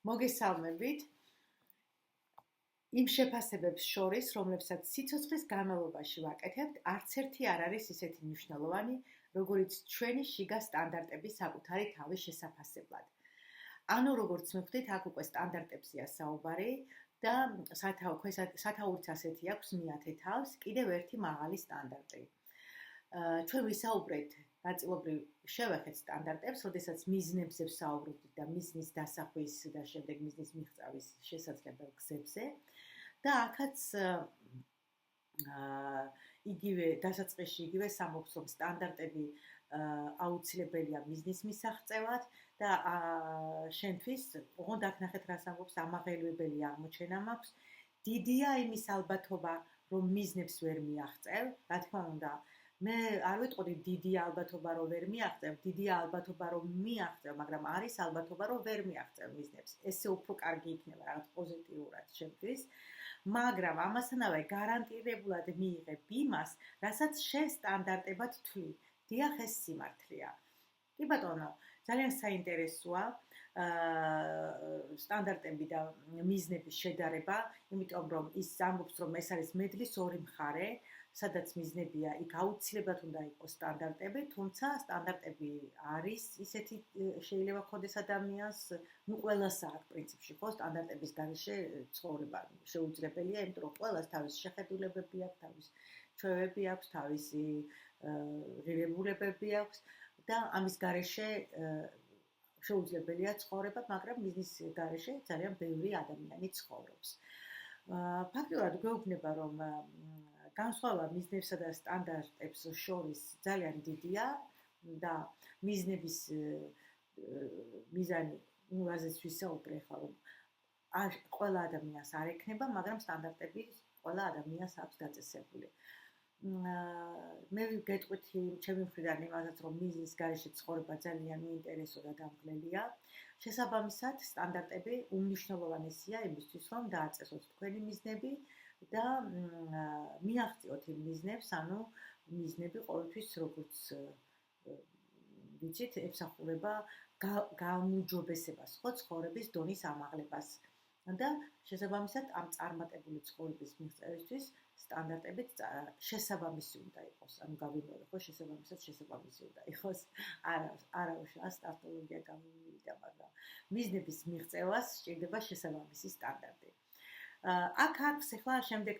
მოგესალმებით. იმ შეფასებებს შორის, რომლებსაც სიცოცხლის განმავლობაში ვაკეთებთ, არც ერთი არ არის ისეთი მნიშვნელოვანი, როგორიც ჩვენი შიგა სტანდარტების საკუთარი თავის შესაფასებლად. ანუ როგორც მივხვდით, აქ უკვე სტანდარტებზეა საუბარი და სათაურიც ასეთი აქვს მიათე თავს, კიდევ ერთი მაღალი სტანდარტი. ჩვენ ვისაუბრეთ ნაწილობრივ შევეხეთ სტანდარტებს, როდესაც მიზნებზე ვსაუბრობთ და მიზნის დასახვის და შემდეგ მიზნის მიღწევის შესაძლებელ გზებზე და აქაც იგივე დასაწყისში იგივე სამობს, რომ სტანდარტები აუცილებელია მიზნის მისაღწევად და შენთვის ოღონდ აქ ნახეთ რას ამბობს, ამაღელვებელი აღმოჩენა მაქვს. დიდია იმის ალბათობა, რომ მიზნებს ვერ მიაღწევ, რა თქმა უნდა, მე არ ვიტყოდი დიდი ალბათობა რომ ვერ მიაღწევ, დიდი ალბათობა რომ მიაღწევ, მაგრამ არის ალბათობა რომ ვერ მიაღწევ მიზნებს. ესე უფრო კარგი იქნება რაღაც პოზიტიურად შევთვის, მაგრამ ამასთანავე გარანტირებულად მიიღებ იმას, რასაც შენ სტანდარტებად თვლი. დიახ, ეს სიმართლეა. კი ბატონო, ძალიან საინტერესოა სტანდარტები და მიზნების შედარება, იმიტომ რომ ის ამბობს, რომ ეს არის მედლის ორი მხარე, სადაც მიზნებია, იქ აუცილებლად უნდა იყოს სტანდარტები, თუმცა სტანდარტები არის ისეთი შეიძლება ქონდეს ადამიანს, ყველას აქვს პრინციპში, ხო, სტანდარტების გარეშე ცხოვრება შეუძლებელია, იმიტომ რომ ყველას თავისი შეხედულებები აქვს, თავისი ჩვევები აქვს, თავისი ღირებულებები აქვს და ამის გარეშე შეუძლებელია ცხოვრება, მაგრამ მიზნის გარეშე ძალიან ბევრი ადამიანი ცხოვრობს. ფაქტობრივად გვეუბნება, რომ განსხვავება მიზნებსა და სტანდარტებს შორის ძალიან დიდია და მიზნების მიზანი, რაზეც ვისაუბრე ხა, რომ ყველა ადამიანს არ ექნება, მაგრამ სტანდარტები ყველა ადამიანს აქვს დაწესებული. მე გეტყვით ჩემი მხრიდან იმასაც, რომ მიზნის გარეშე ცხოვრება ძალიან უინტერესო და დამღლელია. შესაბამისად, სტანდარტები უმნიშვნელოვანესია იმისთვის, რომ დააწესოთ თქვენი მიზნები და მიაღწიოთ იმ მიზნებს, ანუ მიზნები ყოველთვის როგორც ვიცით, ემსახურება გაუმჯობესებას, ხო, ცხოვრების დონის ამაღლებას. და შესაბამისად, ამ წარმატებული ცხოვრების მიღწევისთვის სტანდარტებით შესაბამისი უნდა იყოს. ანუ გავიმეორე, ხო, შესაბამისი უნდა იყოს. არა უშუალო სტატოლოგია გამოვიდა, მაგრამ მიზნების მიღწევას სჭირდება შესაბამისი სტანდარტი. აქ აქვს ახლა შემდეგ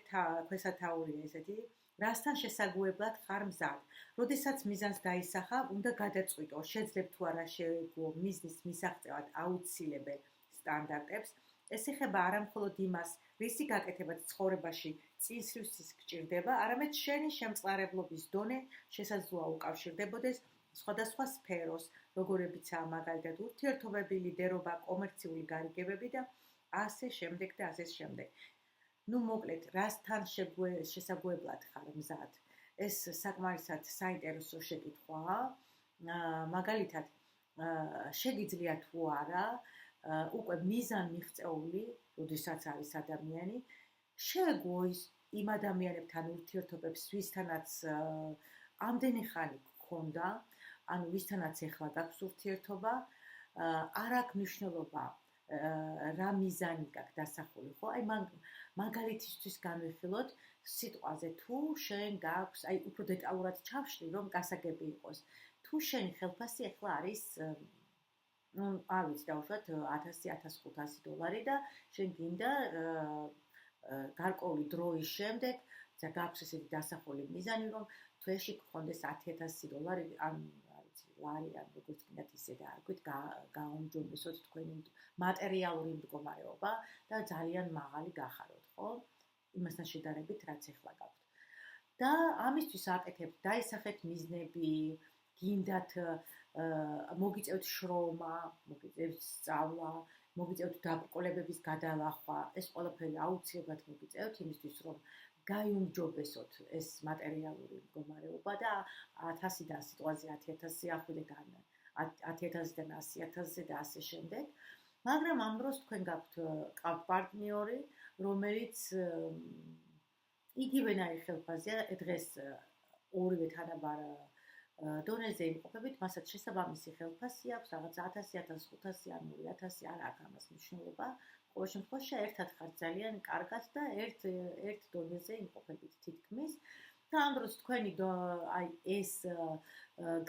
ქვესათაურია ესეთი, რასთან შესაძლებლად ხარ მზად. როდესაც მიზანს დაისახავ, უნდა გადაწყვიტო, შეძლებ თუ არა შევეგო მიზნის მისაღწევად აუცილებელ სტანდარტებს. ეს ეხება არა მხოლოდ იმას, რისი გაკეთებაც ცხოვრებაში წინსვლისთვის გჭირდება, არამედ შენი შემწყნარებლობის დონე შესაძლოა უკავშირდებოდეს სხვადასხვა სფეროს, როგორებიცაა მაგალითად ურთიერთობები, ლიდერობა, კომერციული გარიგებები და ასე შემდეგ და ასე შემდეგ. ნუ მოკლედ, რასთან შესაძლებლად ხარ მზად? ეს საკმარისად საინტერესო შეკითხვაა. მაგალითად, შეგიძლია თუ არა უკვე მიზან მიღწეული, როდესაც არის ადამიანი, შეგო იმ ადამიანებთან ურთიერთობებს, ვისთანაც ამდენი ხანი გქონდა, ანუ ვისთანაც ეხლა გაქვს ურთიერთობა, არ აქვს მნიშვნელობა რა მიზანი გაქვს დასახული, ხო? აი მაგალითისთვის განვიხილოთ სიტყვაზე, თუ შენ გაქვს, აი უფრო დეტალურად ჩავშლი, რომ გასაგები იყოს. თუ შენი ხელფასი ეხლა არის არ ვიცი, დავუშვათ $1000-1500 და შენ გინდა გარკვეული დროის შემდეგ გაქვს ესეთი დასახული მიზანი, რომ თვეში გქონდეს $10,000 ან არ ვიცი, ლარი ან როგორც გინდათ ისე და არქვით, გაუმჯობესოთ თქვენი მატერიალური მდგომარეობა და ძალიან მაღალი გახაროთ, ხო? იმასთან შედარებით, რაც ეხლა გაქვთ. და ამისთვის აკეთებთ, დაისახეთ მიზნები, გინდათ მოგიწევთ შრომა, მოგიწევთ სწავლა, მოგიწევთ დაბრკოლებების გადალახვა, ეს ყველაფერი აუცილებლად მოგიწევთ იმისთვის, რომ გაიუმჯობესოთ ეს მატერიალური მდგომარეობა და 1000-დან სიტყვაზე 10,000 ახვიდეთ, 10,000-დან 100,000-ზე და ასე შემდეგ. მაგრამ ამ დროს თქვენ გაქვთ პარტნიორი, რომელიც იგივენაირი ხელფასზეა, დღეს ორივე თანაბარ დონეზე იმყოფებით, მასაც შესაბამისი ხელფასი აქვს, რაღაც 1000, 1500 ან 2000, არ აქვს ამას მნიშვნელობა. ყოველ შემთხვევაში ერთად ხართ ძალიან კარგად და ერთ დონეზე იმყოფებით თითქმის. და ამ დროს თქვენი აი ეს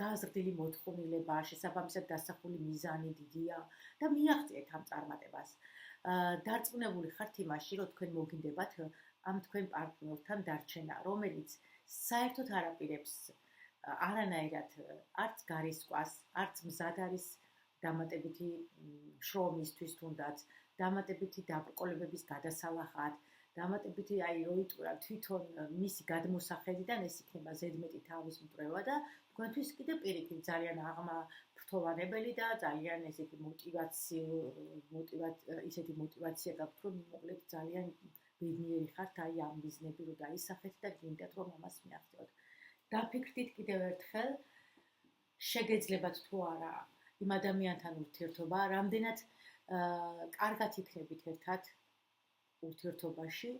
გაზრდილი მოთხოვნილება, შესაბამისად დასახული მიზანი დიდია და მიაღწიეთ ამ წარმატებას. დარწმუნებული ხართ იმაში, რომ თქვენ მოგინდებათ ამ თქვენ პარტნიორთან დარჩენა, რომელიც საერთოდ არ აპირებს არანაირად არც გარისკვას, არც მზად არის დამატებითი შრომისთვის თუნდაც, დამატებითი დაბრკოლებების გადასალახად, დამატებითი აი როიტყურა თვითონ მისი გადმოსახედიდან ეს იქნება ზედმეტი თავის მკვლევა და თქვენთვის კიდე პირიქით ძალიან აღმაფრთოვანებელი და ძალიან ესეთი ისეთი მოტივაცია გაქვთ, რომ მოგლეთ ძალიან ბედნიერი ხართ აი ამ მიზნები რო დაისახეთ და გინდათ რომ ამას მიაღწიოთ. დაფიქრდით კიდევ ერთხელ, შეგეძლებათ თუ არა იმ ადამიანთან ურთიერთობა, რამდენად კარგად იქნებით ერთად ურთიერთობაში,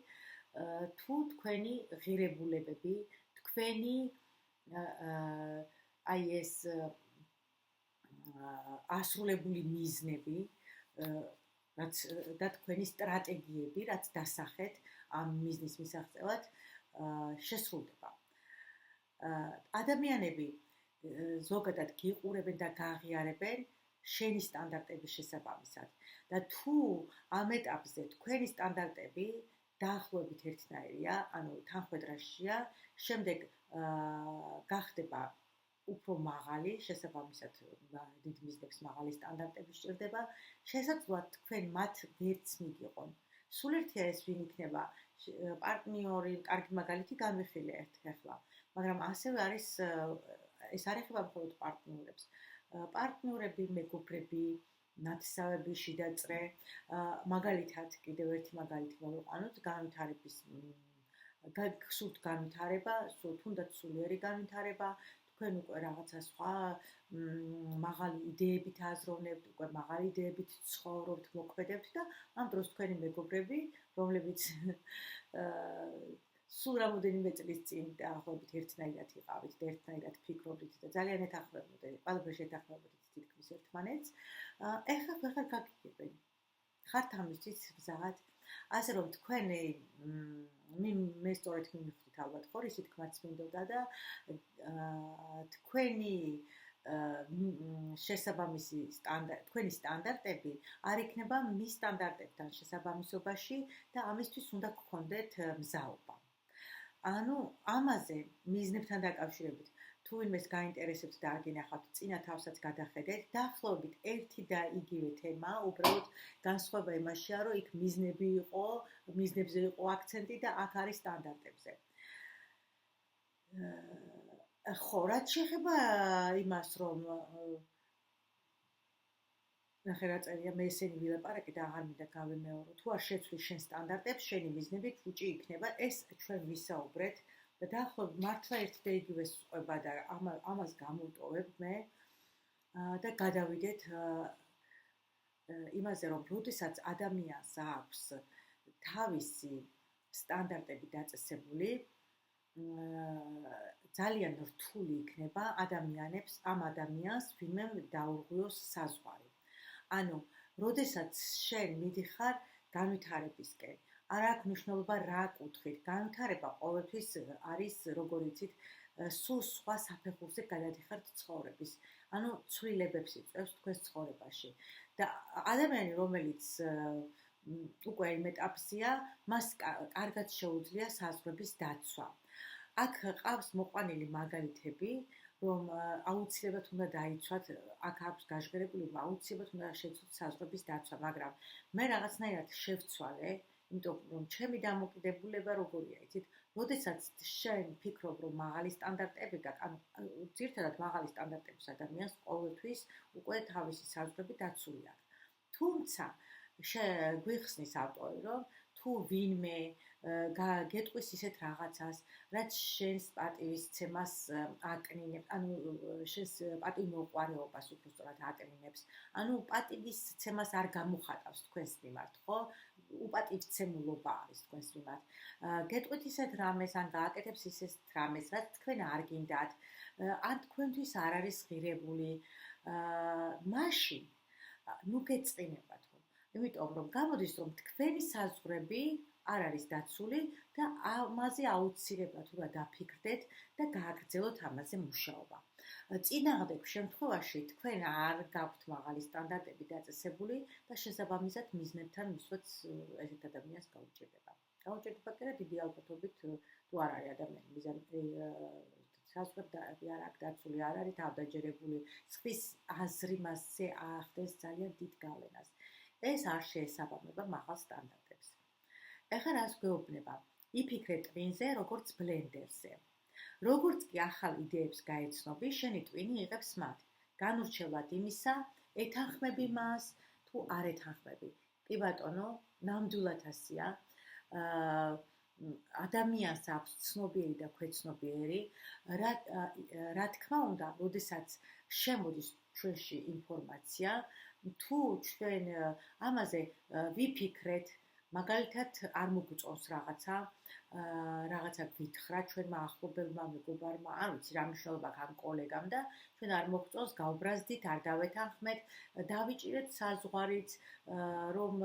თუ თქვენი ღირებულებები, თქვენი აი ეს ასრულებული მიზნები, რაც და თქვენი სტრატეგიები, რაც დასახეთ ამ მიზნის მისაღწევად, შესრულდება. ადამიანები ზოგადად გიყურებენ და გააღიარებენ შენი სტანდარტების შესაბამისად და თუ ამ ეტაპზე თქვენი სტანდარტები დაახლოებით ერთნაირია, ანუ თანხმედრაშია, შემდეგ გახდება უფრო მაღალი, შესაბამისად დიდ მიზნებს მაღალი სტანდარტები სჭირდება, შესაძლოა თქვენ მათ ვერც მიგიყონ. სულ ერთია ეს ვინ იქნება პარტნიორი, კარგი მაგალითი გამიხილეთ ახლა, მაგრამ ასევე არის ეს არ ეხება მხოლოდ პარტნიორებს. პარტნიორები, მეგობრები, ნათესავები, შიდაწრე, მაგალითად კიდევ ერთი მაგალითი მოვიყვანოთ, განვითარების გსურთ განვითარება, თუნდაც სულიერი განვითარება, თქვენ უკვე რაღაცა სხვა მაღალი იდეებით აზროვნებთ, უკვე მაღალი იდეებით ცხოვრობთ, მოქმედებთ და ამ დროს თქვენი მეგობრები, რომლებიც სულ რამოდენიმე წლის წინ დაახლოებით ერთნაირად იყავით და ერთნაირად ფიქრობდით და ძალიან ეთანხმებოდით, ყველაფერში ეთანხმებოდით თითქმის ერთმანეთს, ეხლა ვეღარ გაგიგებენ. ხართ ამისთვის მზად? ასე რომ თქვენი მე სწორედ მივხვდით ალბათ ხო, ისე თქმაც მინდოდა და თქვენი შესაბამისი თქვენი სტანდარტები არ იქნება მის სტანდარტებთან შესაბამისობაში და ამისთვის უნდა გქონდეთ მზაობა. ანუ ამაზე მიზნებთან დაკავშირებით თუ ვინმეს გაინტერესებთ და აგინახავთ, წინა თავსაც გადახედეთ, დაახლოებით ერთი და იგივე თემა, უბრალოდ განსხვავება იმაშია, რომ იქ მიზნებზე იყო აქცენტი და აქ არის სტანდარტებზე. ხო, რაც შეეხება იმას, რომ ნახე რა წერია, მე ესენი ვილაპარაკე და აღარ მინდა გავიმეორო. თუ არ შეცვლი შენ სტანდარტებს, შენი მიზნები ფუჭი იქნება. ეს ჩვენ ვისაუბრეთ და დაახლოებით მართლა ერთი და იგივე სწובה და ამას გამოვტოვებ მე და გადავიდეთ იმაზე, რომ როდესაც ადამიანს აქვს თავისი სტანდარტები დაწესებული, ძალიან რთული იქნება ამ ადამიანს ვინმე დაურღვიოს საზღვარი. ანუ, როდესაც შენ მიდიხარ განვითარებისკენ, არ აქვს მნიშვნელობა რა კუთხით, განვითარება ყოველთვის არის, როგორ იცით, სულ სხვა საფეხურზე გადადიხართ ცხოვრების. ანუ ცვლილებებს იწვევს თქვენს ცხოვრებაში. და ადამიანი, რომელიც უკვე იმ ეტაპზეა, მას კარგად შეუძლია საზღვრების დაცვა. აქ ყავს მოყვანილი მაგალითები, რომ აუცილებლად უნდა დაიცვათ, აქ აქვს გაჟღერებული, აუცილებლად უნდა შეცვლოთ საზღვრების დაცვა, მაგრამ მე რაღაცნაირად შევცვალე, იმიტომ რომ ჩემი დამოკიდებულება როგორია, იცით, როდესაც შენ ფიქრობ, რომ მაღალი სტანდარტები გაქვს, ანუ ძირითადად მაღალი სტანდარტების ადამიანს ყოველთვის უკვე თავისი საზღვრები დაცული აქვს. თუმცა გვიხსნის ავტორი, რომ თუ ვინმე გეტყვის ისეთ რაღაცას, რაც შენს პატივისცემას აკნინებს, ანუ შენს პატივმოუყარეობას უბრალოდ აკნინებს, ანუ პატივისცემას არ გამოხატავს თქვენს მიმართ, ხო? უპატივცემულობა არის თქვენს მიმართ. გეტყვით ისეთ რამეს, ან გააკეთებს ისეთ რამეს, რაც თქვენ არ გინდათ, ან თქვენთვის არ არის ღირებული, მაშინ ნუ გეწყინებათ. იმიტომ რომ გამოდის რომ თქვენი საზღვრები არ არის დაცული და ამაზე აუცილებლად უნდა დაფიქრდეთ და გააგრძელოთ ამაზე მუშაობა. წინააღმდეგ შემთხვევაში თქვენ არ გაქვთ მაღალი სტანდარტები დაწესებული და შესაბამისად მიზნებთან მისვლაც ესეთ ადამიანს გაუჭირდება. გაუჭირდება კი რა დიდი ალბათობით თუ არ არის ადამიანი საზღვრები არ აქვს დაცული, არ არის თავდაჯერებული, სხვის აზრი მასზე აახდენს ძალიან დიდ გავლენას. ეს არ შეესაბამება მაღალ სტანდარტებს. ეხლა რას გვეუბნება? იფიქრე ტვინზე, როგორც ბლენდერზე. როგორც კი ახალ იდეებს გაეცნობი, შენი ტვინი იღებს მათ. განურჩევლად იმისა, ეთანხმები მას თუ არ ეთანხმები. კი ბატონო, ნამდვილად ასია. ადამიანს აქვს ცნობიერი და ქვეცნობიერი, რა თქმა უნდა, როდესაც შემოდის ჩვენში ინფორმაცია, თუ ჩვენ ამაზე ვიფიქრეთ, მაგალითად არ მოგვიწონს რაღაცა გვითხრა ჩვენმა ახლობელმა მეგობარმა, არ ვიცი რა მნიშვნელობა აქვს ამ კოლეგამ და ჩვენ არ მოგვწონს, გავბრაზდით, არ დავეთანხმეთ, დავიჭირეთ საზღვარიც, რომ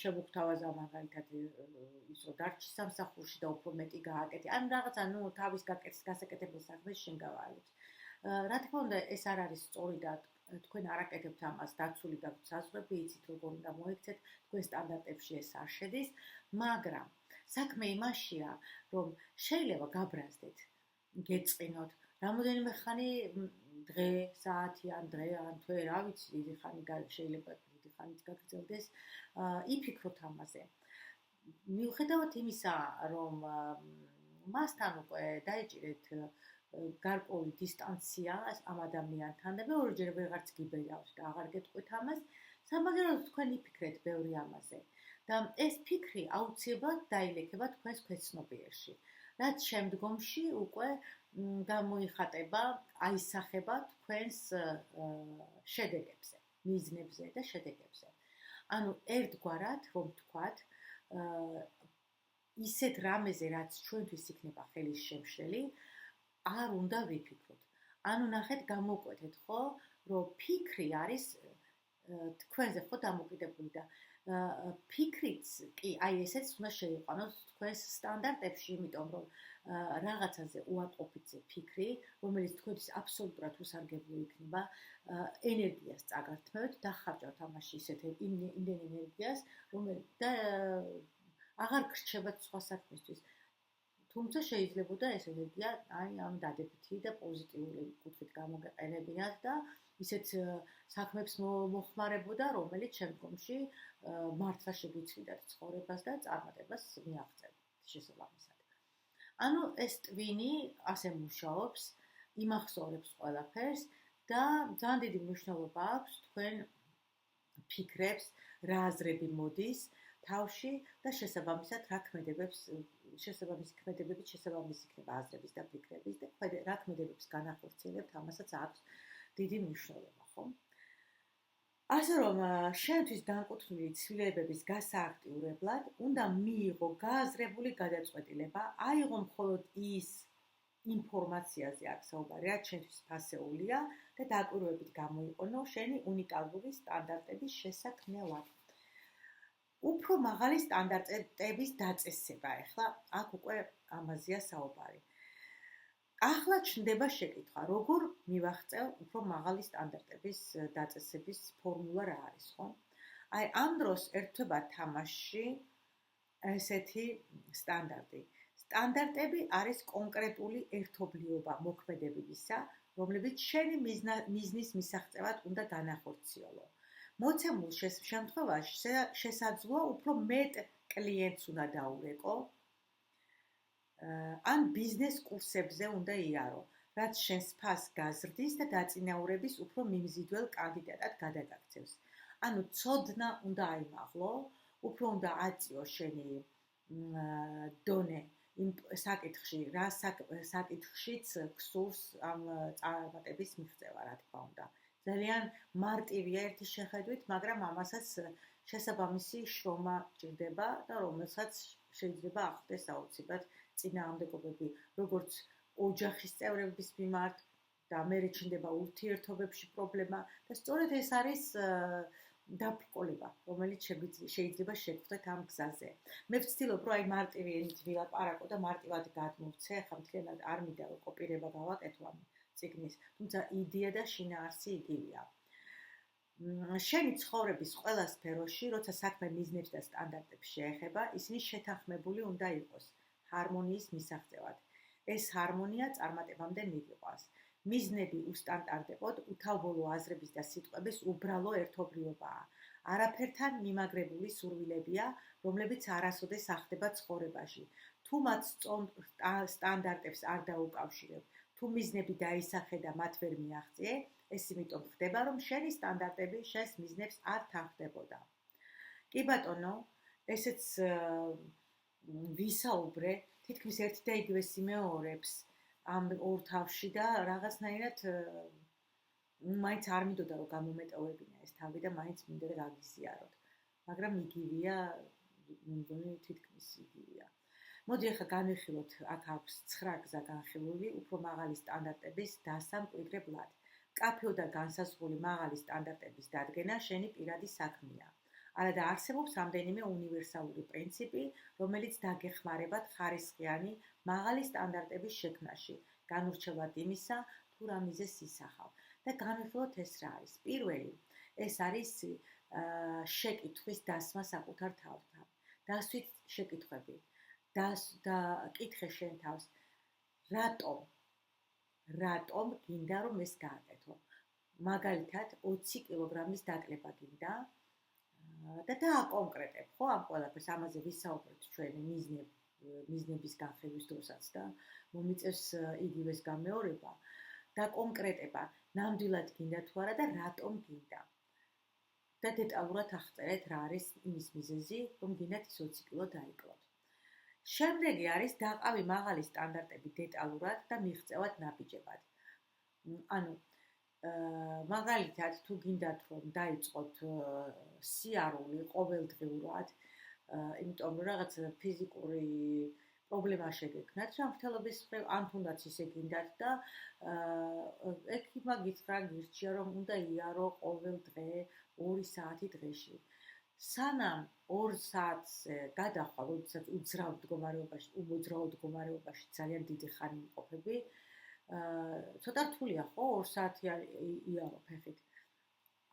შემოგთავაზა მაგალითად ის რომ დარჩი სამსახურში და უფრო მეტი გააკეთე. ან რაღაცა, თავის გასაკეთებელ საქმეს შენ გავალებს. რა თქმა უნდა, ეს არ არის სწორი და თქვენ არ აკეთებთ ამას, დაცული გაქვთ საზღვრები, იცით როგორ უნდა მოიქცეთ, თქვენ სტანდარტებში ეს არ შედის, მაგრამ საქმე იმაშია, რომ შეიძლება გაბრაზდეთ, გეწყინოთ, რამოდენიმე ხანი დღე, საათი ან დღე ან თვე, რა ვიცი, დიდი ხანი შეიძლება დიდი ხანით გაგრძელდეს, იფიქროთ ამაზე. მიუხედავად იმისა, რომ მასთან უკვე დაიჭირეთ გარკვეული დისტანცია ამ ადამიანთან და მეორჯერ ვეღარც გიბერავთ და აღარ გეტყვით ამას, სამაგიეროდ თქვენ იფიქრეთ ბევრი ამაზე. და ეს ფიქრი აუცილებლად დაილექება თქვენს ქვეცნობიერში, რაც შემდგომში უკვე გამოიხატება, აისახება თქვენს შედეგებზე, მიზნებზე და შედეგებზე. ანუ ერთგვარად, რომ ვთქვათ, ისეთ რამეზე, რაც ჩვენთვის იქნება ხელის შემშლელი, არ უნდა ვიფიქროთ. ანუ ნახეთ, გამოვკვეთეთ, ხო, რომ ფიქრი არის თქვენზე ხო დამოკიდებული და ფიქრიც კი, აი ესეც უნდა შეიყვანოთ თქვენს სტანდარტებში, იმიტომ რომ რაღაცაზე უარყოფითზე ფიქრი, რომელიც თქვენთვის აბსოლუტურად უსარგებლო იქნება, ენერგიას წაგართმევთ, დახარჯავთ ამაში იმდენ ენერგიას, და აღარ გრჩებათ სხვა საქმისთვის. თუმცა შეიძლებოდა ეს ენერგია ამ დადებითი და პოზიტიური კუთხით გამოგეყენებინათ და ისეთ საქმებს მოხმარებოდა, რომელიც შემდგომში მართლა შეგვიცვლიდათ ცხოვრებას და წარმატებას მიაღწევთ შესაბამისად. ანუ ეს ტვინი ასე მუშაობს, იმახსოვრებს ყველაფერს და ძალიან დიდი მნიშვნელობა აქვს თქვენ ფიქრებს, რა აზრები მოდის თავში და შესაბამისად რა ქმედებებს შესაბამისი ქმედებებით შესაბამისი იქნება აზრების და ფიქრების და რა ქმედებებს განახორციელებთ, ამასაც აქვს დიდი მნიშვნელობა, ხო? ასე რომ, შენთვის განკუთვნილი ცვლილებების გასააქტიურებლად უნდა მიიღო გააზრებული გადაწყვეტილება, აიღო მხოლოდ ის ინფორმაციაზე აქ საუბარი, რაც შენთვის ფასეულია და დაკვირვებით გამოიყენო შენი უნიკალური სტანდარტების შესაქმნელად. უფრო მაღალი სტანდარტების დაწესება, ეხლა აქ უკვე ამაზეა საუბარი. ახლა ჩნდება შეკითხვა, როგორ მივაღწევ უფრო მაღალი სტანდარტების დაწესების ფორმულა რა არის, ხო? აი, ამ დროს ერთვება თამაშში ესეთი სტანდარტი. სტანდარტები არის კონკრეტული ერთობლიობა მოქმედებისა, რომლებიც შენი მიზნის მისაღწევად უნდა განახორციელო. მოცემულ შემთხვევაში შესაძლოა უფრო მეტ კლიენტს უნდა დაურეკო, ან ბიზნეს კურსებზე უნდა იარო, რაც შენს ფასს გაზრდის და დაწინაურების უფრო მიმზიდველ კანდიდატად გადაგაქცევს. ანუ ცოდნა უნდა აიმაღლო, უფრო უნდა აწიო შენი დონე იმ საკითხში, რა საკითხშიც გსურს ამ წარმატების მიღწევა, რა თქმა უნდა. ძალიან მარტივია ერთი შეხედვით, მაგრამ ამასაც შესაბამისი შრომა ჭირდება და რომელსაც შეიძლება ახდეს აუცილებლად წინააღმდეგობები, როგორც ოჯახის წევრების მიმართ და მე ჩნდება ურთიერთობებში პრობლემა და სწორედ ეს არის დაბრკოლება, რომელიც შეიძლება შეგხვდეთ ამ გზაზე. მე ვცდილობ, რომ აი მარტივი ენით ვილაპარაკო და მარტივად გადმოვცე, ახლა მთლიანად არ მინდა რომ კოპირება გავაკეთო ამ წიგნის, თუმცა იდეა და შინაარსი იგივეა. შენი ცხოვრების ყველა სფეროში, როცა საქმე მიზნებს და სტანდარტებს შეეხება, ისინი შეთანხმებული უნდა იყოს ჰარმონიის მისაღწევად. ეს ჰარმონია წარმატებამდე მიგიყვანს. მიზნები უსტანდარტებოდ უთავბოლო აზრების და სიტყვების უბრალო ერთობლიობაა. არაფერთან მიმაგრებული სურვილებია, რომლებიც არასოდეს ახდება ცხოვრებაში. თუ მათ სტანდარტებს არ დაუკავშირებ, თუ მიზნები დაისახე და მათ ვერ მიაღწიე, ეს იმიტომ ხდება, რომ შენი სტანდარტები შენს მიზნებს არ თანხდებოდა. კი ბატონო, ესეც ვისაუბრე, თითქმის ერთი და იგივე სიმეორებს ამ ორ თავში და რაღაცნაირად მაინც არ მინდოდა რომ გამომეტოვებინა ეს თავი და მაინც მინდა გაგიზიაროთ. მაგრამ იგივეა, მგონი თითქმის იგივეა. მოდი ახლა განვიხილოთ, აქ აქვს 9 გზა განხილული, უფრო მაღალი სტანდარტების დასამკვიდრებლად. მკაფიო და განსაზღვრული მაღალი სტანდარტების დადგენა შენი პირადი საქმეა. არადა არსებობს რამდენიმე უნივერსალური პრინციპი, რომელიც დაგეხმარებათ ხარისხიანი მაღალი სტანდარტების შექმნაში, განურჩევად იმისა, თუ რა მიზეზს ისახავ. და განვიხილოთ ეს რა არის. პირველი, ეს არის შეკითხვის დასმა საკუთარ თავთან. დასვით შეკითხვები. და კითხე შენ თავს, რატომ გინდა რომ ეს გააკეთო? მაგალითად, 20 კილოგრამის დაკლება გინდა და დააკონკრეტებ, ხო, ამ ყველაფერს, ამაზე ვისაუბრეთ ჩვენ მიზნების განხილვის დროსაც და მომიწევს იგივეს გამეორება და კონკრეტება, ნამდვილად გინდა თუ არა და რატომ გინდა. და დეტალურად აღწერეთ რა არის იმის მიზეზი, რომ გინდათ ის 20 კილო დაიკლოთ. შემდეგი არის დაყავი მაღალი სტანდარტები დეტალურად და მიღწევად ნაბიჯებად. ანუ მაგალითად, თუ გინდათ რომ დაიწყოთ სიარული ყოველდღიურად, იმიტომ რომ რაღაც ფიზიკური პრობლემა შეგექმნათ ჯანმრთელობის მხრივ, ან თუნდაც ისე გინდათ და ექიმმა გითხრა, გირჩია რომ უნდა იარო ყოველ დღე 2 საათი დღეში. სანამ 2 საათს გადახვალ, როდესაც უძრავ მდგომარეობაში ძალიან დიდი ხანი იმყოფები, ცოტა რთულია ხო 2 საათი იარო ფეხით.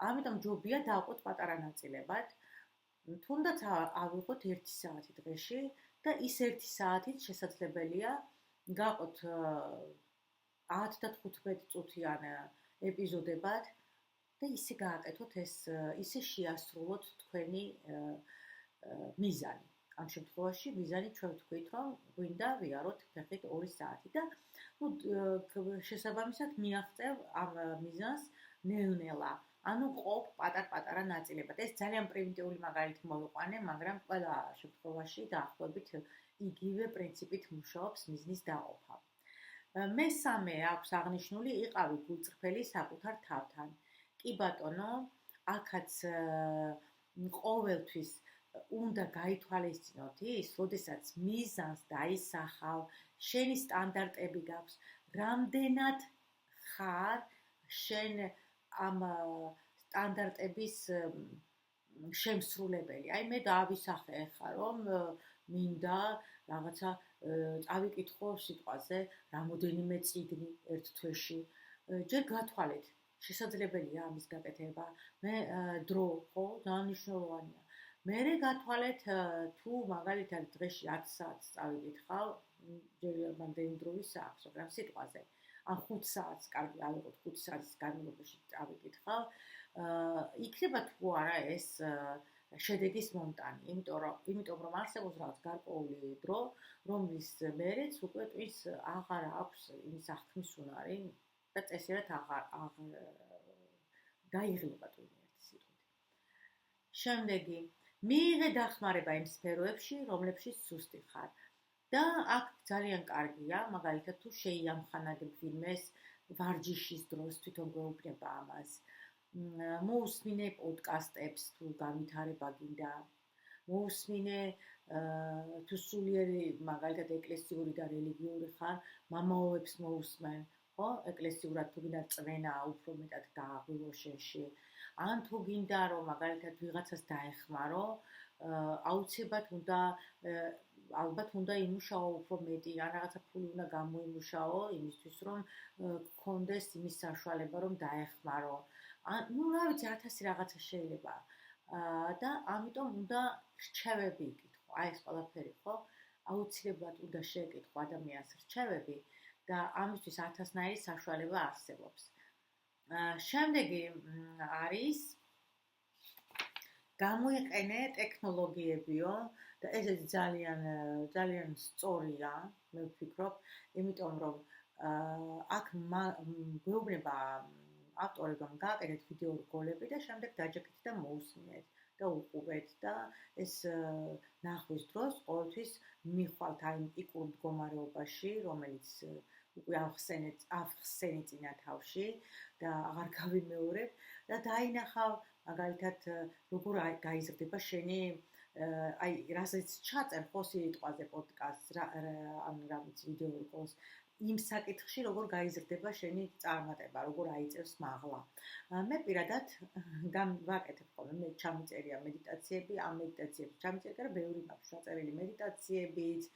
ამიტომ ჯობია დავყოთ პატარა ნაწილებად, თუნდაც ავიღოთ 1 საათი დღეში და ის 1 საათით შესაძლებელია გაყოთ 10 და 15 წუთიან ეპიზოდებად და ისე გააკეთოთ ეს, ისე შეასრულოთ თქვენი მიზანი. ამ შემთხვევაში მიზანი ჩვენ ვთქვით, რომ გვინდა ვიაროთ ფეხით 2 საათი და შესაბამისად მიაღწევ ამ მიზანს ნელ-ნელა. ანუ ყოფ პატარ-პატარა ნაწილებად. ეს ძალიან პრიმიტიული მაგალითი მოვიყვანე, მაგრამ ყველა შემთხვევაში დაახლოებით იგივე პრინციპით მუშაობს მიზნის დაყოფა. მესამე აქვს აღნიშნული იყავი გულწრფელი საკუთარ თავთან. კი ბატონო, აქაც ყოველთვის უნდა გაითვალისწინოთ ის, როდესაც მიზანს დაისახავ, შენი სტანდარტები გაქვს, რამდენად ხარ შენ ამ სტანდარტების შემსრულებელი. აი მე დავისახე ხა რომ მინდა რაღაცა წავიკითხო სიტყვაზე რამოდენიმე წიგნი ერთ თვეში. ჯერ გათვალეთ, შესაძლებელია ამის გაკეთება. მე დრო, ხო, ძალიან მნიშვნელოვანია. მერე გათვალეთ თუ მაგალითად დღეში 10 საათს წავიკითხავ, ჯერ რამდენი დრო ვისაქვს, მაგრამ სიტყვაზე. ან 5 საათს, კარგი, ავიღოთ 5 საათის განმავლობაში წავიკითხავ, იქნება თუ არა ეს შედეგის მომტანი, იმიტომ რომ არსებობს რაღაც გარკვეული დრო, რომლის მერეც უკვე ტვინს აღარ აქვს იმის აღქმის უნარი და წესიერად აღარ გაიღლება ტვინი ერთი სიტყვით. შემდეგი, მიიღე დახმარება იმ სფეროებში, რომლებშიც სუსტი ხარ. და აქ ძალიან კარგია, მაგალითად თუ შეიამხანაგებ ვინმეს ვარჯიშის დროს, თვითონ გვეუბნება ამას. მოусმინე პოდკასტებს თუ განვითარება გინდა. მოусმინე თუ სულიერი მაგალითად ეკლესიური და რელიგიური ხარ, მამაოებს მოусმენ, ხო? ეკლესიურად თუ გინდა წვენა უფრო მეტად გააღვივო შენში. ან თუ გინდა რომ მაგალითად ვიღაცას დაეხმარო, აუცილებლად უნდა ალბათ უნდა იმუშაო უფრო მეტი, ან რაღაცა ფული უნდა გამოიმუშაო იმისთვის, რომ გქონდეს იმის საშუალება, რომ დაეხმარო. ან ნუ რა ვიცი, 1000 რაღაცა შეიძლება. და ამიტომ უნდა რჩევები იკითხო. აი ეს ყველაფერი, ხო? აუცილებლად უნდა შეეკითხო ადამიანს რჩევები და ამისთვის 1000-ნაირი საშუალება არსებობს. შემდეგი არის გამოიყენე ტექნოლოგიებიო და ესეც ძალიან სწორია, მე ვფიქრობ, იმიტომ რომ აქ გვეუბნება ავტორი რომ გააკეთეთ ვიდეო რგოლები და შემდეგ დაჯექეთ და მოусმინეთ და უყურეთ და ეს ნახვის დროს ყოველთვის მიხვალთ აი პიკურ მდგომარეობაში, რომელიც უკვე ავხსენე წინა თავში და აღარ გავიმეორებ და დაინახავ მაგალითად როგორ გაიზრდება შენი აი რასაც ჩაწერ ხო სიტყვაზე პოდკასტს ან რა ვიცი ვიდეო რგოლს იმ საკითხში როგორ გაიზრდება შენი წარმატება, როგორ აიწევს მაღლა. მე პირადად ვაკეთებ ხოლმე, მე ჩამიწერია მედიტაციები, ამ მედიტაციებს ჩამიწერია და ბევრი მაქვს ჩაწერილი მედიტაციებიც,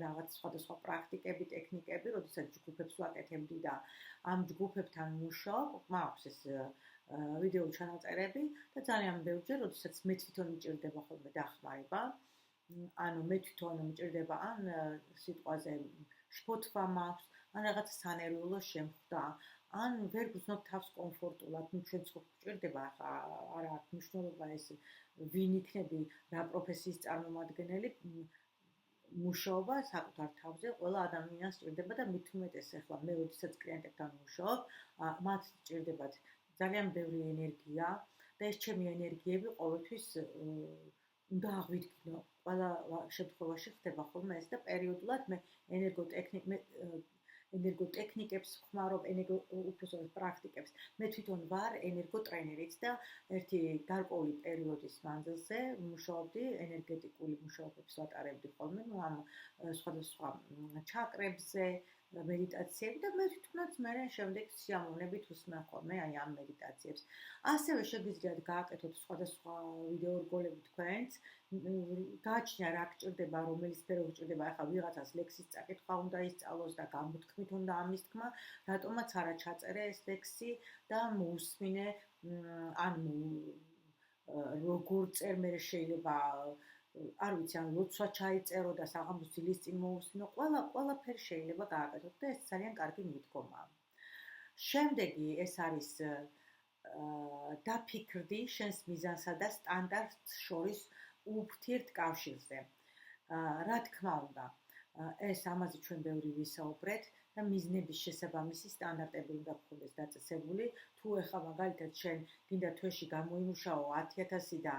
რაღაც სხვადასხვა პრაქტიკები, ტექნიკები, როდესაც ჯგუფებს ვაკეთებდი და ამ ჯგუფებთან მუშაობ, მაქვს ეს ვიდეო ჩანაწერები და ძალიან ბევრჯერ, როდესაც მე თვითონ მიჭირდება ხოლმე დახმარება, ანუ მე თვითონ მიჭირდება ან სიტყვაზე შფოთვა მაქვს, ან რაღაც სანერვიულო შემხვდა, ან ვერ გრძნობ თავს კომფორტულად, ნუ ჩვენ ხო გვჭირდება ახლა არა აქვს მნიშვნელობა ეს ვინ იქნები, რა პროფესიის წარმომადგენელი, მუშაობა საკუთარ თავზე ყველა ადამიანს ჭირდება და მით უმეტეს ახლა მე როდესაც კლიენტებთან მუშაობ, მათ ჭირდებათ ძალიან ბევრი ენერგია და ეს ჩემი ენერგიები ყოველთვის უნდა აღვიდგინო. ყველა შემთხვევაში ხდება ხოლმე ეს და პერიოდულად მე ენერგოტექნიკებს ვხმარობ, უბრალოდ პრაქტიკებს. მე თვითონ ვარ ენერგოტრენერიც და ერთი გარკვეული პერიოდის მანძილზე მუშაობდი, ენერგეტიკული მუშაობებს ვატარებდი ხოლმე, ნუ ამ სხვადასხვა ჩაკრებზე, მედიტაციები და მე თვითონაც მე შემდეგ სიამოვნებით ვუსმენ ხოლმე აი ამ მედიტაციებს. ასევე შეგიძლიათ გააკეთოთ სხვადასხვა ვიდეო რგოლები თქვენც, გააჩნია რა გჭირდება, რომელი სფერო გჭირდება, ახლა ვიღაცას ლექსის წაკითხვა უნდა ისწავლოს და გამოთქმით უნდა ამის თქმა, რატომაც არა ჩაწერე ეს ლექსი და მოусმინე, ან როგორ წერ მე შეიძლება არ ვიცი, ან ლოცვა ჩაიწერო და საღამოს ძილის წინ მოусმინო, ყველაფერი შეიძლება გააკეთოთ და ეს ძალიან კარგი მიდგომაა. შემდეგი ეს არის დაფიქრდი შენს მიზანსა და სტანდარტს შორის ურთიერთკავშირზე. რა თქმა უნდა, ეს ამაზე ჩვენ ბევრი ვისაუბრეთ და მიზნების შესაბამისი სტანდარტები უნდა გქონდეს დაწესებული. თუ ეხლა მაგალითად შენ გინდა თვეში გამოიმუშაო 10,000 და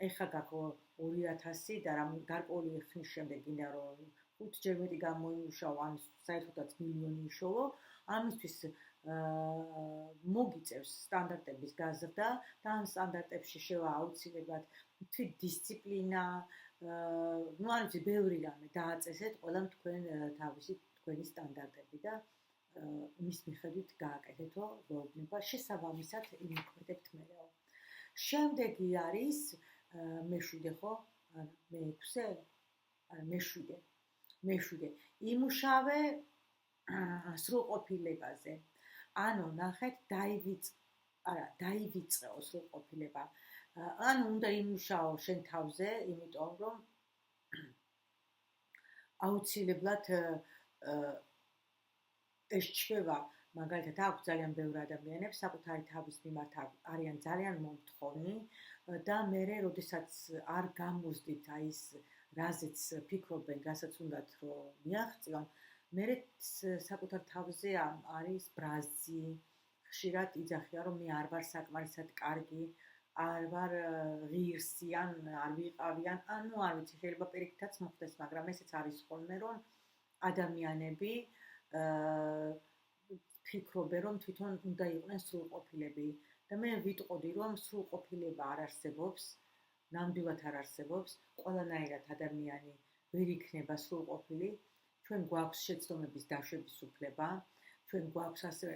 ეხლა გაქვს 2,000 და რამ გარკვეული ხნის შემდეგ გინდა რომ 5-ჯერ მეტი გამოიმუშაო, ან საერთოდაც მილიონი იშოვო, ამისთვის მოგიწევს სტანდარტების გაზრდა და ამ სტანდარტებში შევა აუცილებლად თვითდისციპლინა, ნუ არ ვიცი, ბევრი რამე დააწესეთ ყველამ თქვენი სტანდარტები და მის მიხედვით გააკეთეთო გვეუბნება, შესაბამისად იმოქმედებთ მერეო. შემდეგი არის მეშვიდე ხო? მეექვსე? მეშვიდე. იმუშავე სრულყოფილებაზე. ანუ ნახეთ, დაივიწყეო სრულყოფილება. ანუ უნდა იმუშაო შენ თავზე, იმიტომ რომ აუცილებლად ეს ჩვევა მაგალითად აქვს ძალიან ბევრი ადამიანებს საკუთარი თავის მიმართ არიან ძალიან მომთხოვნი და მერე როდესაც არ გამოსდით აი ეს რაზეც ფიქრობენ, რასაც უნდათ რომ მიაღწიონ, მერე საკუთარ თავზე არის ბრაზი, ხშირად იძახიან რომ მე არ ვარ საკმარისად კარგი, არ ვარ ღირსი ან არ ვიყავიან, ანუ არ ვიცი, შეიძლება პირიქითაც მოხდეს, მაგრამ ესეც არის ხოლმე, რომ ადამიანები ფიქრობენ, რომ თვითონ უნდა იყვნენ სრულყოფილები და მე ვიტყოდი, რომ სრულყოფილება არ არსებობს, ნამდვილად არ არსებობს, ყველანაირად ადამიანი ვერ იქნება სრულყოფილი, ჩვენ გვაქვს შეცდომების დაშვების უფლება, ჩვენ გვაქვს ასევე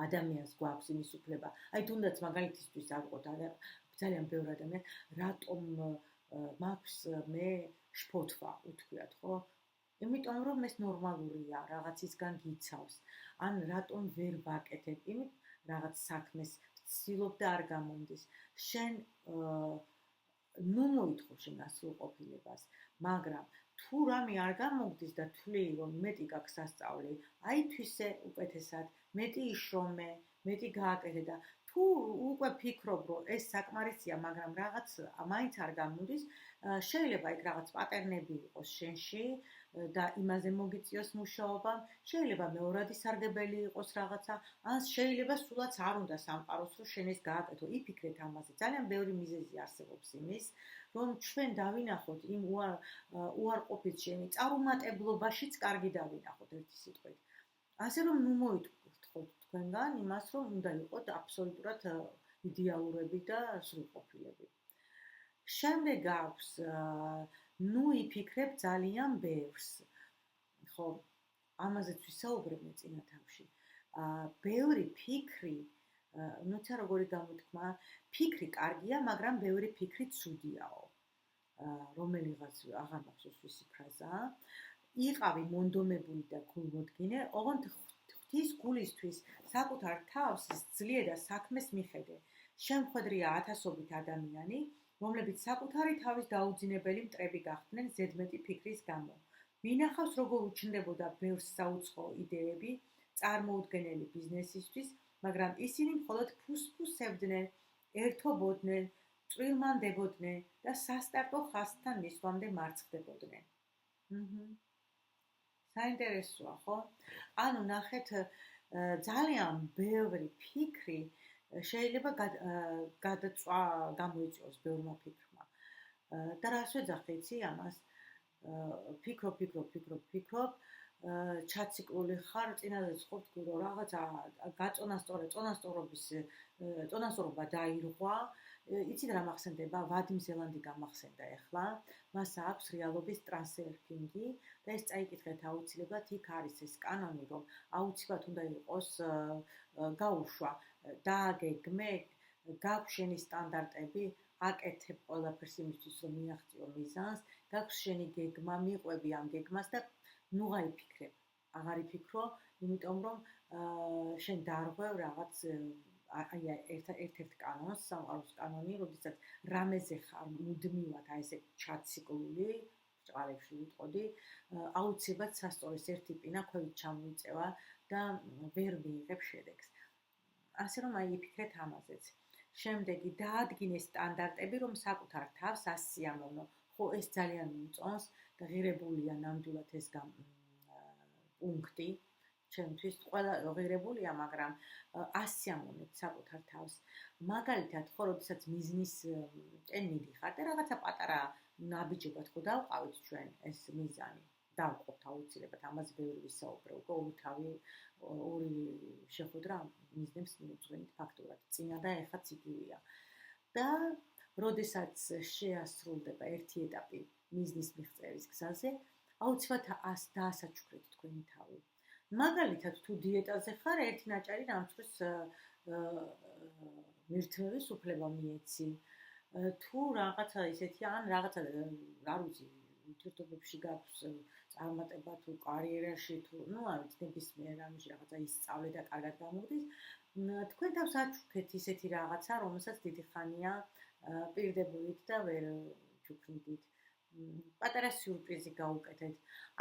ადამიანს გვაქვს იმის უფლება. აი თუნდაც მაგალითისთვის ავყოთ ძალიან ბევრი ადამიანი, რატომ მაქვს მე შფოთვა, უთქვიათ, ხო? იმიტომ რომ ეს ნორმალურია, რაღაცისგან გიცავს. ან რატომ ვერ ვაკეთებ? იმით რაღაც საქმეს ვცდილობ და არ გამომდის. შენ ნუ მოითხოვ შენ სრულყოფილებას, მაგრამ თუ რამე არ გამოგდის და თვლი რომ მეტი გაქვს სასწავლი, აი თვისე უკეთესად, მეტი იშრომე, მეტი გააკეთე და თუ უკვე ფიქრობ რომ ეს საკმარისია, მაგრამ რაღაც მაინც არ გამოდის, შეიძლება იქ რაღაც პატერნები იყოს შენში და იმაზე მოგიწიოს მუშაობა, შეიძლება მეორადი სარგებელი იყოს რაღაცა, ან შეიძლება სულაც არ უნდა სამყაროს რომ შენ ეს გააკეთო. იფიქრეთ ამაზე. ძალიან ბევრი მიზეზი არსებობს იმის, რომ ჩვენ დავინახოთ იმ უარყოფით შენი წარუმატებლობაშიც კარგი დავინახოთ ერთი სიტყვით. ასე რომ ნუ მოითხოვთ თქვენგან იმას, რომ უნდა იყოთ აბსოლუტურად იდეალურები და სრულყოფილები. შემდეგ აქვს ნუ იფიქრებ ძალიან ბევრს. ხო, ამაზეც ვისაუბრებ მე წინა თავში. ბევრი ფიქრი, ნუცა როგორი გამოთქმა, ფიქრი კარგია, მაგრამ ბევრი ფიქრი ცუდიაო. რომელიღაც აღარ მახსოვს ვისი ფრაზაა. იყავი მონდომებული და გულმოდგინე, ოღონდ ღვთის გულისთვის საკუთარ თავს ძლიერე და საქმეს მიხედე. შემხედრია ათასობით ადამიანი, რომლებიც საკუთარი თავის დაუძინებელი მტრები გახდნენ ზედმეტი ფიქრის გამო. ვინახავს როგორ უჩნდებოდა ბევრს საუცხოო იდეები, წარმოუდგენელი ბიზნესისთვის, მაგრამ ისინი მხოლოდ ფუსფუსებდნენ, ერთობოდნენ, წვრილმანდებოდნენ და სასტარტო ხაზთან მისვლამდე მარცხდებოდნენ. საინტერესოა, ხო? ანუ ნახეთ, ძალიან ბევრი ფიქრი შეიძლება გადაწვა გამოიწვიოს ბევრმა ფიქრმა. და რას ვეძახე იცი ამას? ფიქრობ, ჩაციკლული ხარ, წინაზეც ხო ვთქვი, რომ რაღაცა წონასწორობა დაირღვა. იცით რა მახსენდება? ვადიმ ზელანდი გამახსენდა ეხლა. მას აქვს რეალობის ტრანსერფინგი და ეს წაიკითხეთ აუცილებლად, იქ არის ეს კანონი, რომ აუცილებლად უნდა იყოს გაუშვა, დააგეგმე, გაქვს შენი სტანდარტები, აკეთებ ყველაფერს იმისთვის, რომ მიაღწიო მიზანს, გაქვს შენი გეგმა, მიყვები ამ გეგმას და ნუ გაიფიქრებ. აღარ იფიქრო, იმიტომ რომ შენ დარღვევ რაღაც აი ერთ-ერთ კანონს, სამყაროს კანონი, როდესაც რამეზე ხარ მუდმივად აი ესე ჩაციკლული, ჭყალებში ვიტყოდი, აუცილებლად სასწორის ერთი პინა ქვევით ჩამოიწევა და ვერ მიიღებ შედეგს. ასე რომ აი იფიქრეთ ამაზეც. შემდეგი დაადგინე სტანდარტები, რომ საკუთარ თავს ასიამოვნო. ხო, ეს ძალიან მომწონს და ღირებულია ნამდვილად ეს პუნქტი. ჩემთვის ყველა ღირებულია, მაგრამ ასიამოვნებ საკუთარ თავს. მაგალითად, ხო, როდესაც მიზნის წინ მიდიხარ და რაღაცა პატარა ნაბიჯებად ხო დავყავით ჩვენ ეს მიზანი. დავყავთ აუცილებლად, ამაზე ბევრი ვისაუბრე, უკვე ორი შეხვედრა მიზნებს მიუძღვენით ფაქტურად. წინა და ეხლაც იგივეა. და როდესაც შეასრულდება ერთი ეტაპი მიზნის მიღწევის გზაზე, აუცილებლად დაასაჩუქრეთ თქვენი თავი. მაგალითად, თუ დიეტაზე ხარ, ერთი ნაჭარი დამცვლის მირთმევის უფლება მიეცი. თუ რაღაცა ისეთი, ან რაღაცა, არ ვიცი, ურთიერთობებში გაქვს წარმატება თუ კარიერაში თუ, არ ვიცი, ნებისმიერ რამეში რაღაცა ისწავლე და კარგად გამოგდის, თქვენ თავს აჩუქეთ ისეთი რაღაცა, რომელსაც დიდი ხანია პირდებოდით და ვერ ჩუქნიდით. პატარა სიურპრიზი გაუკეთეთ.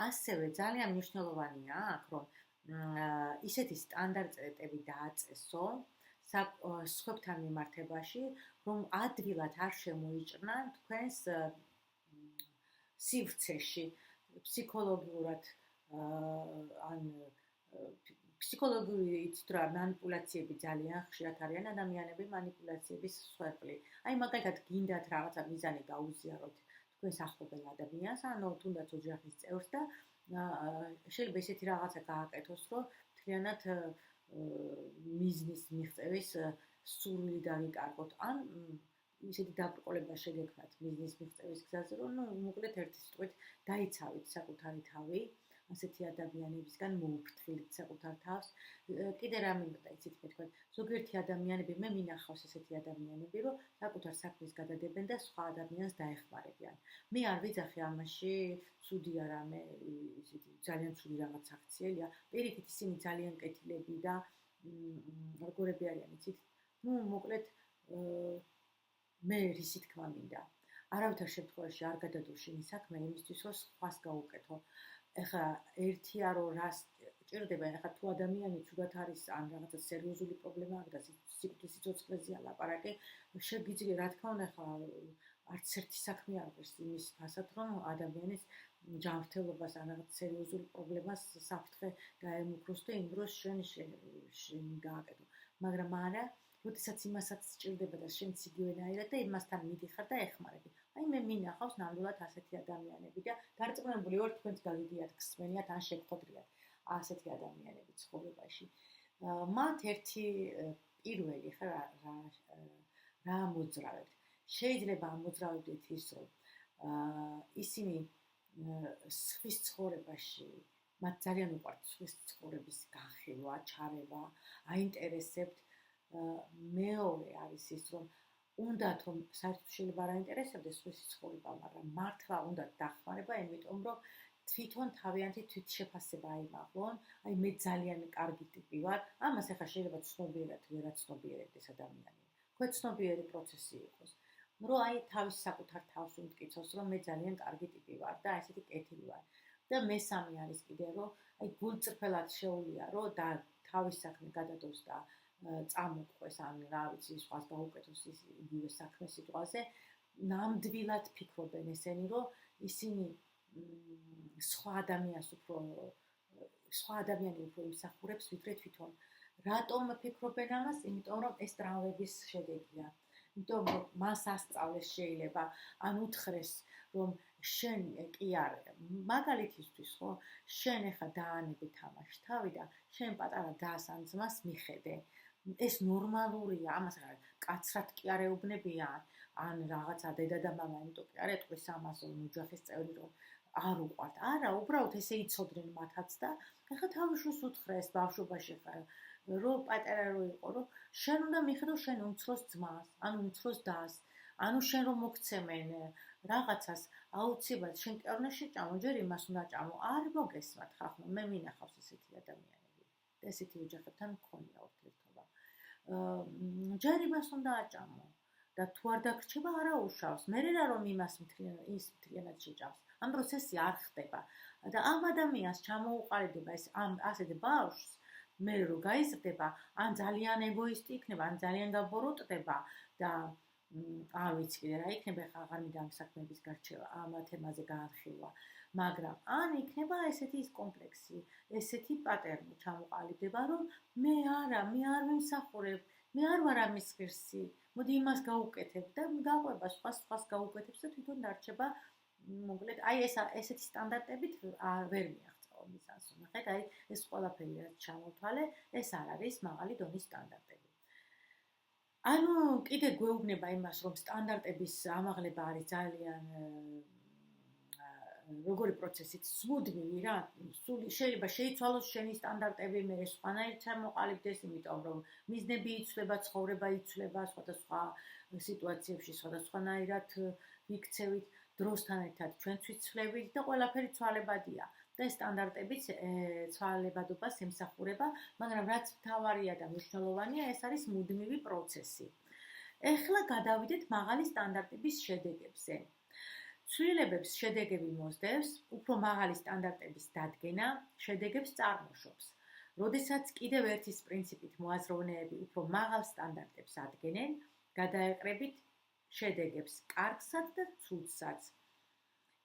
ასევე ძალიან მნიშვნელოვანია აქ, რომ ისეთი სტანდარტები დააწესო სხვებთან მიმართებაში, რომ ადვილად არ შემოიჭრნა თქვენს სივრცეში, ფსიქოლოგიურად ან ფსიქოლოგიური იცით რა манипуляციები ძალიან ხშირად არიან ადამიანები манипуляციების სვეტლი. აი მაგალითად გინდათ რაღაცა მიზანი გაუზიაროთ თქვენს ახლობელ ადამიანს, ანუ თუნდაც ოჯახის წევრს და შეიძლება ისეთი რაღაცა გააკეთოს, რომ მთლიანად მიზნის მიღწევის სურვილი დაგიკარგოთ, ან ისეთი დაბრკოლება შეგექმნათ მიზნის მიღწევის გზაზე, რომ მოკლედ ერთი სიტყვით დაიცავით საკუთარი თავი. ასეთი ადამიანებისგან მოუფრთხილდით საკუთარ თავს. კიდე რა მინდა იცით მე თქვენ, ზოგიერთი ადამიანები მე მინახავს ესეთი ადამიანები, რომ საკუთარ საქმეს გადადებენ და სხვა ადამიანს დაეხმარებიან. მე არ ვიძახი ამაში, ცუდია რამე, ისეთი ძალიან ცუდი რაღაც აქციელია. პირიქით ისინი ძალიან კეთილები და როგორები არიან იცით? მოკლედ მე რისი თქმა მინდა. არავითარ შემთხვევაში არ გადადურში მის საქმე იმისთვის, რომ სხვას გაუკეთო. ეხლა ერთია რომ რას ჭირდება, ეხლა თუ ადამიანი თუდად არის ან რაღაცა სერიოზული პრობლემა აქვს და სიკვდილის სიცოცხლეზეა ლაპარაკი, შეგიძლია რა თქმა უნდა ეხლა არც ერთი საქმე არ ღირს იმის ფასად, რომ ადამიანის ჯანმრთელობას ან რაღაც სერიოზულ პრობლემას საფრთხე დაემუქროს და იმ დროს შენ გააკეთო. მაგრამ არა, როდესაც იმასაც სჭირდება და შენც იგივენაირად და იმასთან მიდიხარ და ეხმარები. აი მე მინახავს ნამდვილად ასეთი ადამიანები და დარწმუნებული ვარ თქვენც გავიგიათ, გსმენიათ ან შეგხვდრიათ ასეთი ადამიანები ცხოვრებაში. მათ ერთი პირველი ხა რა მოძრავებთ. შეიძლება ამოძრავებდეთ ის, რომ ისინი სხვის ცხოვრებაში მათ ძალიან უყვართ სხვის ცხოვრების განხილვა, ჩარევა, აინტერესებთ. მეორე არის ის, რომ უნდათ რომ საერთოდ შეიძლება არ აინტერესებდეს სხვისი ცხოვრება, მაგრამ მართლა უნდათ დახმარება, იმიტომ რომ თვითონ თავიანთი თვითშეფასება აიმაღლონ, აი მე ძალიან კარგი ტიპი ვარ, ამას ახლა შეიძლება ცნობიერად ვერაცნობიერებდეს ადამიანი. ქვეცნობიერი პროცესი იყოს. რომ აი თავის საკუთარ თავს უმტკიცოს, რომ მე ძალიან კარგი ტიპი ვარ და ესეთი კეთილი ვარ. და მესამე არის კიდე რომ აი გულწრფელად შეუძლია რომ და თავის საქმე გადადოს და წამოყვეს ან რა ვიცი სხვას გაუკეთოს იგივე საქმე სიტყვაზე, ნამდვილად ფიქრობენ ესენი, რომ ისინი სხვა ადამიანი უფრო იმსახურებს, ვიდრე თვითონ. რატომ ფიქრობენ ამას? იმიტომ რომ ეს ტრავმების შედეგია. იმიტომ რომ მას ასწავლეს შეიძლება, ან უთხრეს, რომ შენ კი არ მაგალითისთვის ხო, შენ ახლა დაანები თამაში თავი და შენ პატარა დას ან ძმას მიხედე. ეს ნორმალურია, ამას რა კაცრად კი არ ეუბნებიან, ან რაღაცა დედა და მამა იმიტომ კი არ ეტყვის ამას, რომ ოჯახის წევრი რომ არ უყვართ. არა, უბრალოდ ესე იცოდნენ მათაც და ახლა თავშოს უთხრეს ბავშვობაში ხარ, რომ პატარა რო იყო, რომ შენ უნდა მიხედო შენ უმცროს ძმას, ან უმცროს დას, ანუ შენ რომ მოგცემენ რაღაცას, აუცილებლად შენ კი არ უნდა შეჭამო, ჯერ იმას უნდა ჭამო. არ მოგესმათ ხახო, მე მინახავს ესეთი ადამიანები. ესეთი ოჯახებთან მქონია ურთიერთობა. ჯერ იმას უნდა აჭამო და თუ არ დაგრჩება არა უშავს. მე რა რომ იმას მთლიანად შეჭამს. ამ პროცესი არ ხდება და ამ ადამიანს ჩამოუყალიბდება ეს ასეთ ბავშვს მე რო გაიზრდება, ან ძალიან ეგოისტი იქნება, ან ძალიან გაბოროტდება და არ ვიცი კიდე რა იქნება, ხა აღარ მინდა ამ საქმეების გარჩევა, ამ თემაზე გაანხილვა, მაგრამ ან იქნება ესეთი ის კომპლექსი, ესეთი პატერნი ჩამოყალიბდება, რომ მე არ ვიმსახურებ, მე არ ვარ ამის ღირსი, მოდი იმას გავუკეთებ და გაყვება სხვას გაუკეთებს და თვითონ დარჩება მოკლედ აი ესეთი სტანდარტებით ვერ მიაღწევა მის ასო. ნახეთ, აი ეს ყველაფერი რაც ჩამოვთვალე, ეს არ არის მაღალი დონის სტანდარტები. ანუ კიდე გვეუბნება იმას, რომ სტანდარტების ამაღლება არის ძალიან როგორი პროცესით მუდმივი რა, შეიძლება შეიცვალოს შენი სტანდარტები, მე სხვანაირად ჩამოყალიბდეს, იმიტომ რომ მიზნები იცვლება, ცხოვრება იცვლება, სხვადასხვა სიტუაციებში სხვადასხვანაირად ვიქცევით, დროსთან ერთად ჩვენც ვიცვლებით და ყველაფერი ცვალებადია. და ეს სტანდარტებიც ცვალებადობას ემსახურება, მაგრამ რაც მთავარია და მნიშვნელოვანია, ეს არის მუდმივი პროცესი. ეხლა გადავიდეთ მაღალი სტანდარტების შედეგებზე. ცვლილებებს შედეგები მოსდევს, უფრო მაღალი სტანდარტების დადგენა შედეგებს წარმოშობს. როდესაც კიდევ ერთის პრინციპით მოაზროვნეები უფრო მაღალ სტანდარტებს ადგენენ, გადაეყრებით შედეგებს კარგსაც და ცუდსაც.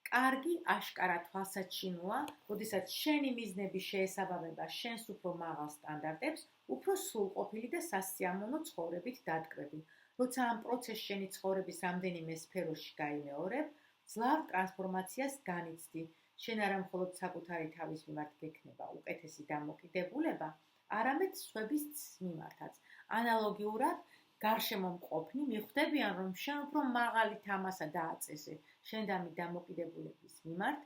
კარგი აშკარა თვალსაჩინოა, როდესაც შენი მიზნები შეესაბამება შენს უფრო მაღალ სტანდარტებს, უფრო სრულყოფილი და სასიამოვნო ცხოვრებით დატკბები. როცა ამ პროცესში შენი ცხოვრების რამდენიმე სფეროში გაიმეორებ, ძლავ ტრანსფორმაციას განიცდი. შენ არა მხოლოდ საკუთარი თავის მიმართ გექნება უკეთესი დამოკიდებულება, არამედ სხვების მიმართაც. ანალოგიურად, გარშემო მყოფნი მიხვდებიან, რომ შენ უფრო მაღალი თამასა დააწესე შენდამი დამოკიდებულების მიმართ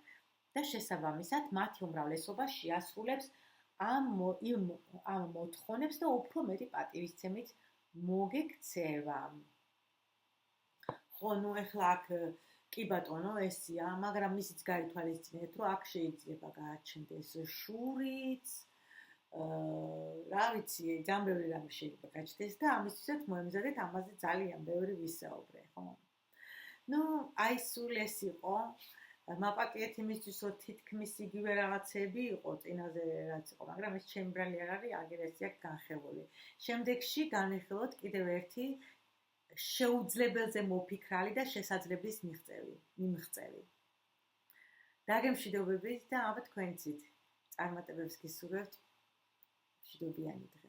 და შესაბამისად მათი უმრავლესობა შეასრულებს ამ მოთხოვნებს და უფრო მეტი პატივისცემით მოგექცევა. ხო, ნუ ეხლა აქ კი ბატონო, ესია, მაგრამ ისიც გაითვალისწინეთ, რომ აქ შეიძლება გააჩნდეს შურიც, რა ვიცი, ძალიან ბევრი რამე შეიძლება გაჩნდეს და ამისთვისაც მოემზადეთ ამაზე ძალიან ბევრი ვისაუბრე, ხო? ნუ, აი სულ ეს იყო. მაპატიეთ იმისთვის, რომ თითქმის იგივე რაღაცები იყო წინაზე რაც იყო, მაგრამ ეს ჩემი ბრალი არ არის, აგერ ესე აქვს განხილული. შემდეგში განვიხილოთ კიდევ ერთი შეუძლებელზე მოფიქრალი და შესაძლებლობის მიმღწევი. დაგემშვიდობებით და ალბათ თქვენიცით წარმატებებს გისურვებთ. მშვიდობიანი დღე.